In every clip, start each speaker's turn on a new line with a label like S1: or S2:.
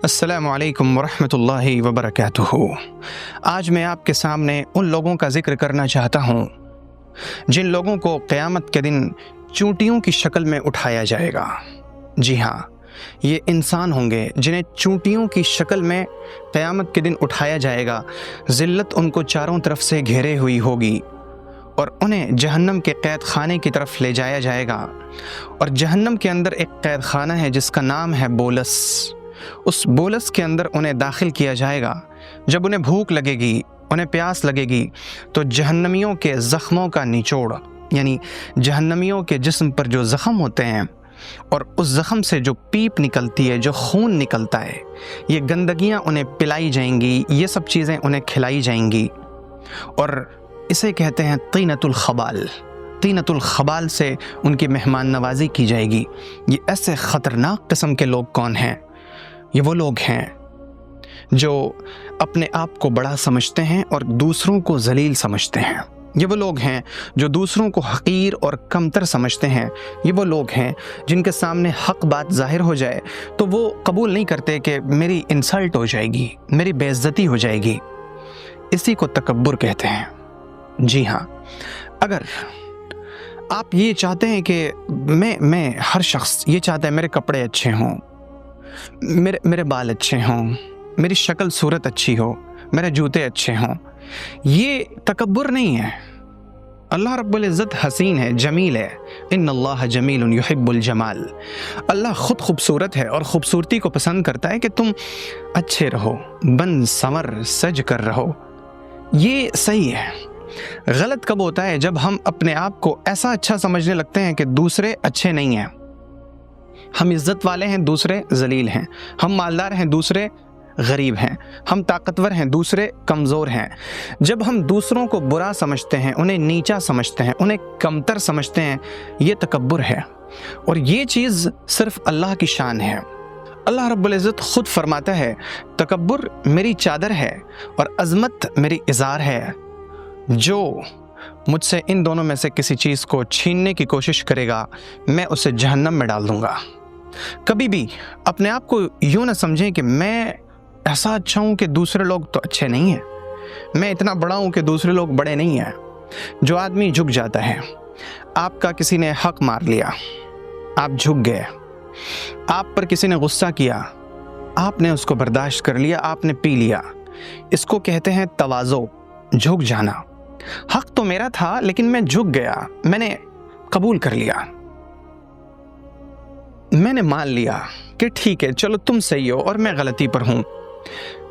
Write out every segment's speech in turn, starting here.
S1: السلام علیکم ورحمۃ اللہ وبرکاتہ۔ آج میں آپ کے سامنے ان لوگوں کا ذکر کرنا چاہتا ہوں جن لوگوں کو قیامت کے دن چونٹیوں کی شکل میں اٹھایا جائے گا۔ جی ہاں، یہ انسان ہوں گے جنہیں چونٹیوں کی شکل میں قیامت کے دن اٹھایا جائے گا۔ ذلت ان کو چاروں طرف سے گھیرے ہوئی ہوگی اور انہیں جہنم کے قید خانے کی طرف لے جایا جائے گا، اور جہنم کے اندر ایک قید خانہ ہے جس کا نام ہے بولس۔ اس بولس کے اندر انہیں داخل کیا جائے گا۔ جب انہیں بھوک لگے گی، انہیں پیاس لگے گی، تو جہنمیوں کے زخموں کا نچوڑ، یعنی جہنمیوں کے جسم پر جو زخم ہوتے ہیں اور اس زخم سے جو پیپ نکلتی ہے، جو خون نکلتا ہے، یہ گندگیاں انہیں پلائی جائیں گی، یہ سب چیزیں انہیں کھلائی جائیں گی، اور اسے کہتے ہیں طینۃ الخبال۔ طینۃ الخبال سے ان کی مہمان نوازی کی جائے گی۔ یہ ایسے خطرناک قسم کے لوگ کون ہیں؟ یہ وہ لوگ ہیں جو اپنے آپ کو بڑا سمجھتے ہیں اور دوسروں کو ذلیل سمجھتے ہیں۔ یہ وہ لوگ ہیں جو دوسروں کو حقیر اور کمتر سمجھتے ہیں۔ یہ وہ لوگ ہیں جن کے سامنے حق بات ظاہر ہو جائے تو وہ قبول نہیں کرتے کہ میری انسلٹ ہو جائے گی، میری بے عزتی ہو جائے گی۔ اسی کو تکبر کہتے ہیں۔ جی ہاں، اگر آپ یہ چاہتے ہیں کہ میں ہر شخص یہ چاہتا ہے میرے کپڑے اچھے ہوں، میرے بال اچھے ہوں، میری شکل صورت اچھی ہو، میرے جوتے اچھے ہوں، یہ تکبر نہیں ہے۔ اللہ رب العزت حسین ہے، جمیل ہے۔ ان اللہ جمیل یحب الجمال۔ اللہ خود خوبصورت ہے اور خوبصورتی کو پسند کرتا ہے کہ تم اچھے رہو، بن سنور سج کر رہو۔ یہ صحیح ہے۔ غلط کب ہوتا ہے؟ جب ہم اپنے آپ کو ایسا اچھا سمجھنے لگتے ہیں کہ دوسرے اچھے نہیں ہیں۔ ہم عزت والے ہیں، دوسرے ذلیل ہیں۔ ہم مالدار ہیں، دوسرے غریب ہیں۔ ہم طاقتور ہیں، دوسرے کمزور ہیں۔ جب ہم دوسروں کو برا سمجھتے ہیں، انہیں نیچا سمجھتے ہیں، انہیں کمتر سمجھتے ہیں، یہ تکبر ہے، اور یہ چیز صرف اللہ کی شان ہے۔ اللہ رب العزت خود فرماتا ہے، تکبر میری چادر ہے اور عظمت میری ازار ہے۔ جو مجھ سے ان دونوں میں سے کسی چیز کو چھیننے کی کوشش کرے گا، میں اسے جہنم میں ڈال دوں گا۔ کبھی بھی اپنے آپ کو یوں نہ سمجھیں کہ میں ایسا اچھا ہوں کہ دوسرے لوگ تو اچھے نہیں ہیں، میں اتنا بڑا ہوں کہ دوسرے لوگ بڑے نہیں ہیں۔ جو آدمی جھک جاتا ہے، آپ کا کسی نے حق مار لیا، آپ جھک گئے، آپ پر کسی نے غصہ کیا، آپ نے اس کو برداشت کر لیا، آپ نے پی لیا، اس کو کہتے ہیں تواضع، جھک جانا۔ حق تو میرا تھا لیکن میں جھک گیا، میں نے قبول کر لیا، میں نے مان لیا کہ ٹھیک ہے، چلو تم صحیح ہو اور میں غلطی پر ہوں۔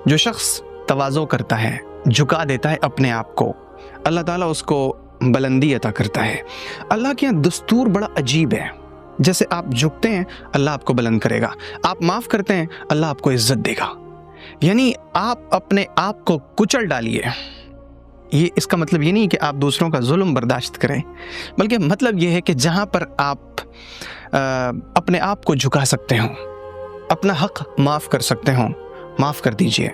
S1: جو شخص تواضع کرتا ہے، جھکا دیتا ہے اپنے آپ کو، اللہ تعالیٰ اس کو بلندی عطا کرتا ہے۔ اللہ کے یہاں دستور بڑا عجیب ہے۔ جیسے آپ جھکتے ہیں، اللہ آپ کو بلند کرے گا۔ آپ معاف کرتے ہیں، اللہ آپ کو عزت دے گا۔ یعنی آپ اپنے آپ کو کچل ڈالیے۔ یہ اس کا مطلب یہ نہیں کہ آپ دوسروں کا ظلم برداشت کریں، بلکہ مطلب یہ ہے کہ جہاں پر آپ اپنے آپ کو جھکا سکتے ہوں، اپنا حق معاف کر سکتے ہوں، معاف کر دیجئے۔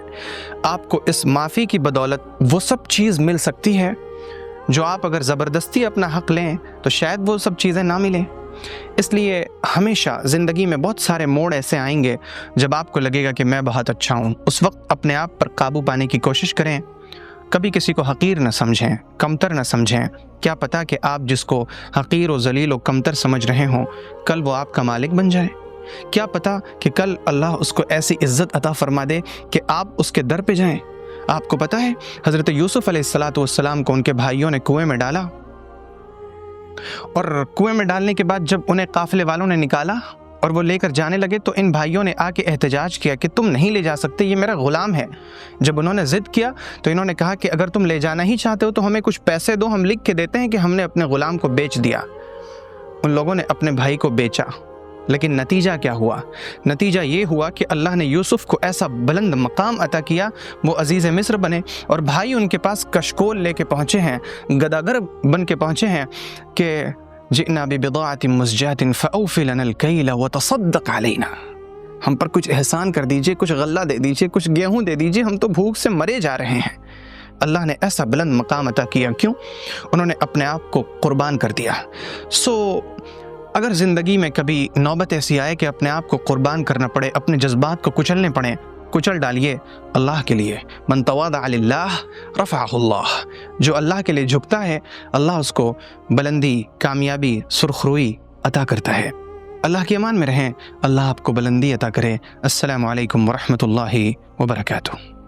S1: آپ کو اس معافی کی بدولت وہ سب چیز مل سکتی ہے جو آپ اگر زبردستی اپنا حق لیں تو شاید وہ سب چیزیں نہ ملیں۔ اس لیے ہمیشہ زندگی میں بہت سارے موڑ ایسے آئیں گے جب آپ کو لگے گا کہ میں بہت اچھا ہوں۔ اس وقت اپنے آپ پر قابو پانے کی کوشش کریں۔ کبھی کسی کو حقیر نہ سمجھیں، کمتر نہ سمجھیں۔ کیا پتہ کہ آپ جس کو حقیر و ذلیل و کمتر سمجھ رہے ہوں، کل وہ آپ کا مالک بن جائے۔ کیا پتہ کہ کل اللہ اس کو ایسی عزت عطا فرما دے کہ آپ اس کے در پہ جائیں۔ آپ کو پتہ ہے حضرت یوسف علیہ السلام کو ان کے بھائیوں نے کنویں میں ڈالا، اور کنویں میں ڈالنے کے بعد جب انہیں قافلے والوں نے نکالا اور وہ لے کر جانے لگے تو ان بھائیوں نے آ کے احتجاج کیا کہ تم نہیں لے جا سکتے، یہ میرا غلام ہے۔ جب انہوں نے ضد کیا تو انہوں نے کہا کہ اگر تم لے جانا ہی چاہتے ہو تو ہمیں کچھ پیسے دو، ہم لکھ کے دیتے ہیں کہ ہم نے اپنے غلام کو بیچ دیا۔ ان لوگوں نے اپنے بھائی کو بیچا، لیکن نتیجہ کیا ہوا؟ نتیجہ یہ ہوا کہ اللہ نے یوسف کو ایسا بلند مقام عطا کیا، وہ عزیز مصر بنے، اور بھائی ان کے پاس کشکول لے کے پہنچے ہیں، گداگر بن کے پہنچے ہیں کہ جئنا ببضاعة مزجاة فأوف لنا الكيل وتصدق علينا۔ ہم پر کچھ احسان کر دیجئے، کچھ غلہ دے دیجئے، کچھ گیہوں دے دیجئے، ہم تو بھوک سے مرے جا رہے ہیں۔ اللہ نے ایسا بلند مقام عطا کیا، کیوں؟ انہوں نے اپنے آپ کو قربان کر دیا۔ اگر زندگی میں کبھی نوبت ایسی آئے کہ اپنے آپ کو قربان کرنا پڑے، اپنے جذبات کو کچلنے پڑیں، کچل ڈالیے اللہ کے لیے۔ من تواضع للہ رفعہ اللہ، جو اللہ کے لیے جھکتا ہے اللہ اس کو بلندی، کامیابی، سرخروئی عطا کرتا ہے۔ اللہ کی امان میں رہیں، اللہ آپ کو بلندی عطا کرے۔ السلام علیکم ورحمۃ اللہ وبرکاتہ۔